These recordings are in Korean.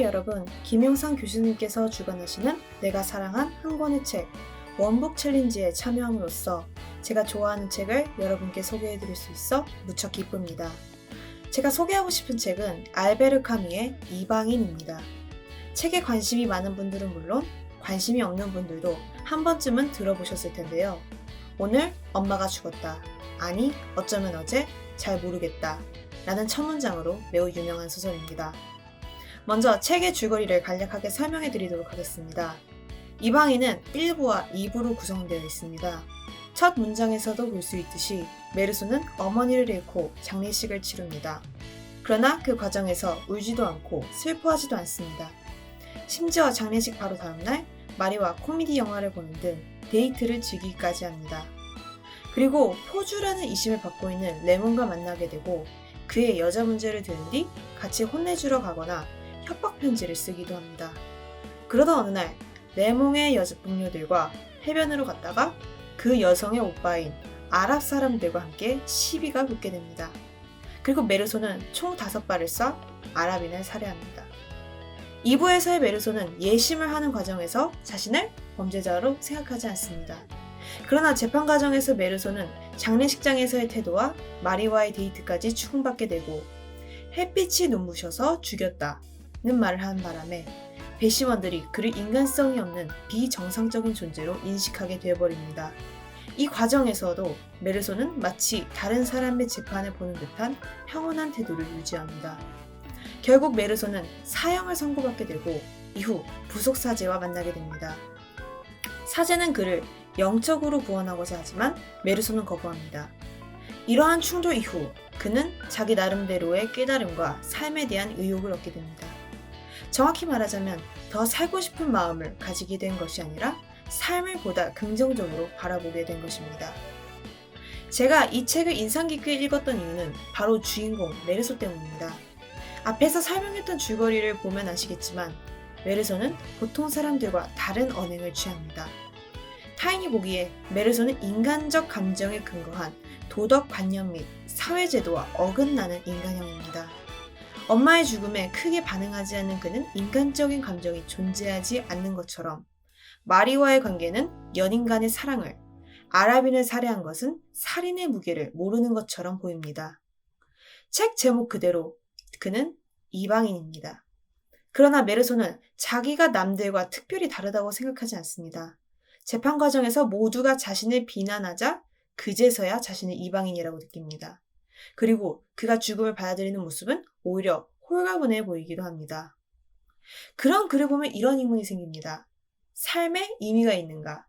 여러분, 김영상 교수님께서 주관하시는 내가 사랑한 한 권의 책, 원북 챌린지에 참여함으로써 제가 좋아하는 책을 여러분께 소개해드릴 수 있어 무척 기쁩니다. 제가 소개하고 싶은 책은 알베르 카뮈의 이방인입니다. 책에 관심이 많은 분들은 물론 관심이 없는 분들도 한 번쯤은 들어보셨을 텐데요. 오늘 엄마가 죽었다. 아니, 어쩌면 어제 잘 모르겠다. 라는 첫 문장으로 매우 유명한 소설입니다. 먼저 책의 줄거리를 간략하게 설명해 드리도록 하겠습니다. 이방인은 1부와 2부로 구성되어 있습니다. 첫 문장에서도 볼 수 있듯이 메르소는 어머니를 잃고 장례식을 치릅니다. 그러나 그 과정에서 울지도 않고 슬퍼하지도 않습니다. 심지어 장례식 바로 다음날 마리와 코미디 영화를 보는 등 데이트를 즐기기까지 합니다. 그리고 포주라는 이심을 받고 있는 레몬과 만나게 되고 그의 여자 문제를 들은 뒤 같이 혼내주러 가거나 협박 편지를 쓰기도 합니다. 그러던 어느 날 레몽의 여자 동료들과 해변으로 갔다가 그 여성의 오빠인 아랍 사람들과 함께 시비가 붙게 됩니다. 그리고 메르소는 총 5발을 쏴 아랍인을 살해합니다. 2부에서의 메르소는 예심을 하는 과정에서 자신을 범죄자로 생각하지 않습니다. 그러나 재판 과정에서 메르소는 장례식장에서의 태도와 마리와의 데이트까지 추궁받게 되고 햇빛이 눈부셔서 죽였다는 말을 하는 바람에 배심원들이 그를 인간성이 없는 비정상적인 존재로 인식하게 되어버립니다. 이 과정에서도 메르소는 마치 다른 사람의 재판을 보는 듯한 평온한 태도를 유지합니다. 결국 메르소는 사형을 선고받게 되고 이후 부속사제와 만나게 됩니다. 사제는 그를 영적으로 구원하고자 하지만 메르소는 거부합니다. 이러한 충돌 이후 그는 자기 나름대로의 깨달음과 삶에 대한 의욕을 얻게 됩니다. 정확히 말하자면 더 살고 싶은 마음을 가지게 된 것이 아니라 삶을 보다 긍정적으로 바라보게 된 것입니다. 제가 이 책을 인상 깊게 읽었던 이유는 바로 주인공 메르소 때문입니다. 앞에서 설명했던 줄거리를 보면 아시겠지만 메르소는 보통 사람들과 다른 언행을 취합니다. 타인이 보기에 메르소는 인간적 감정에 근거한 도덕관념 및 사회제도와 어긋나는 인간형입니다. 엄마의 죽음에 크게 반응하지 않는 그는 인간적인 감정이 존재하지 않는 것처럼 마리와의 관계는 연인 간의 사랑을, 아랍인을 살해한 것은 살인의 무게를 모르는 것처럼 보입니다. 책 제목 그대로 그는 이방인입니다. 그러나 메르소는 자기가 남들과 특별히 다르다고 생각하지 않습니다. 재판 과정에서 모두가 자신을 비난하자 그제서야 자신을 이방인이라고 느낍니다. 그리고 그가 죽음을 받아들이는 모습은 오히려 홀가분해 보이기도 합니다. 그런 글을 보면 이런 의문이 생깁니다. 삶에 의미가 있는가?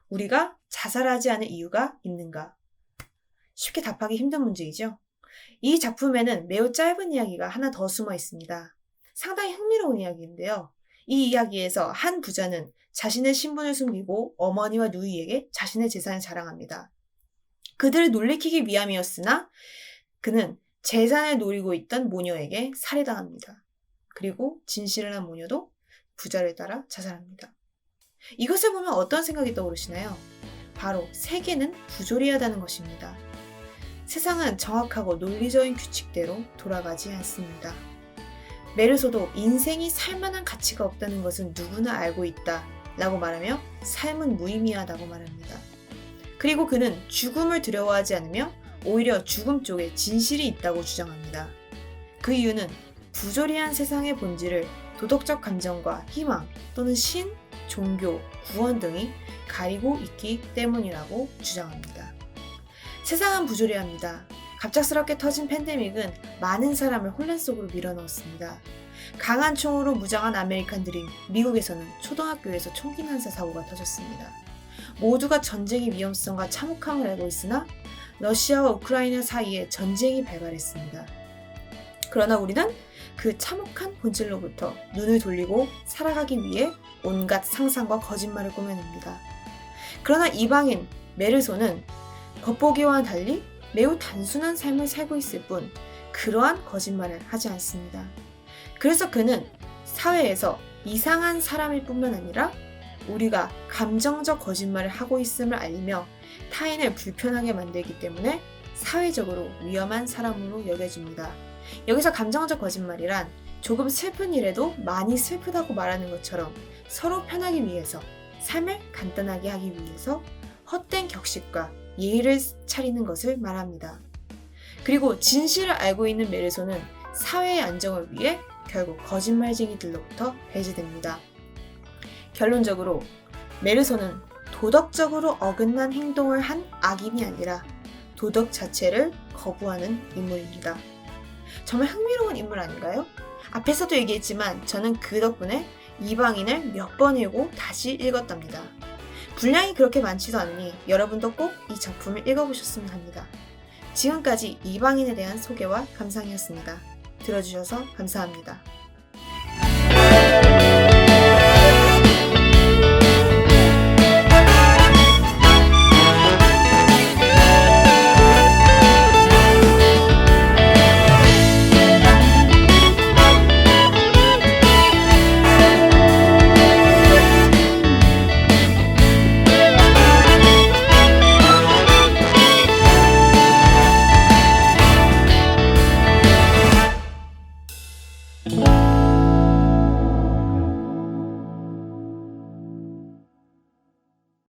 우리가 자살하지 않을 이유가 있는가? 쉽게 답하기 힘든 문제이죠. 이 작품에는 매우 짧은 이야기가 하나 더 숨어 있습니다. 상당히 흥미로운 이야기인데요. 이 이야기에서 한 부자는 자신의 신분을 숨기고 어머니와 누이에게 자신의 재산을 자랑합니다. 그들을 놀래키기 위함이었으나 그는 재산을 노리고 있던 모녀에게 살해당합니다. 그리고 진실을 한 모녀도 부자를 따라 자살합니다. 이것을 보면 어떤 생각이 떠오르시나요? 바로 세계는 부조리하다는 것입니다. 세상은 정확하고 논리적인 규칙대로 돌아가지 않습니다. 메르소도 인생이 살만한 가치가 없다는 것은 누구나 알고 있다 라고 말하며 삶은 무의미하다고 말합니다. 그리고 그는 죽음을 두려워하지 않으며 오히려 죽음 쪽에 진실이 있다고 주장합니다. 그 이유는 부조리한 세상의 본질을 도덕적 감정과 희망 또는 신, 종교, 구원 등이 가리고 있기 때문이라고 주장합니다. 세상은 부조리합니다. 갑작스럽게 터진 팬데믹은 많은 사람을 혼란 속으로 밀어넣었습니다. 강한 총으로 무장한 아메리칸들이 미국에서는 초등학교에서 총기 난사 사고가 터졌습니다. 모두가 전쟁의 위험성과 참혹함을 알고 있으나 러시아와 우크라이나 사이에 전쟁이 발발했습니다. 그러나 우리는 그 참혹한 본질로부터 눈을 돌리고 살아가기 위해 온갖 상상과 거짓말을 꾸며냅니다. 그러나 이방인 메르소는 겉보기와는 달리 매우 단순한 삶을 살고 있을 뿐 그러한 거짓말을 하지 않습니다. 그래서 그는 사회에서 이상한 사람일 뿐만 아니라 우리가 감정적 거짓말을 하고 있음을 알리며 타인을 불편하게 만들기 때문에 사회적으로 위험한 사람으로 여겨집니다. 여기서 감정적 거짓말이란 조금 슬픈 일에도 많이 슬프다고 말하는 것처럼 서로 편하기 위해서, 삶을 간단하게 하기 위해서 헛된 격식과 예의를 차리는 것을 말합니다. 그리고 진실을 알고 있는 메르소는 사회의 안정을 위해 결국 거짓말쟁이들로부터 배제됩니다. 결론적으로 메르소는 도덕적으로 어긋난 행동을 한 악인이 아니라 도덕 자체를 거부하는 인물입니다. 정말 흥미로운 인물 아닌가요? 앞에서도 얘기했지만 저는 그 덕분에 이방인을 몇 번 읽고 다시 읽었답니다. 분량이 그렇게 많지도 않으니 여러분도 꼭 이 작품을 읽어보셨으면 합니다. 지금까지 이방인에 대한 소개와 감상이었습니다. 들어주셔서 감사합니다. you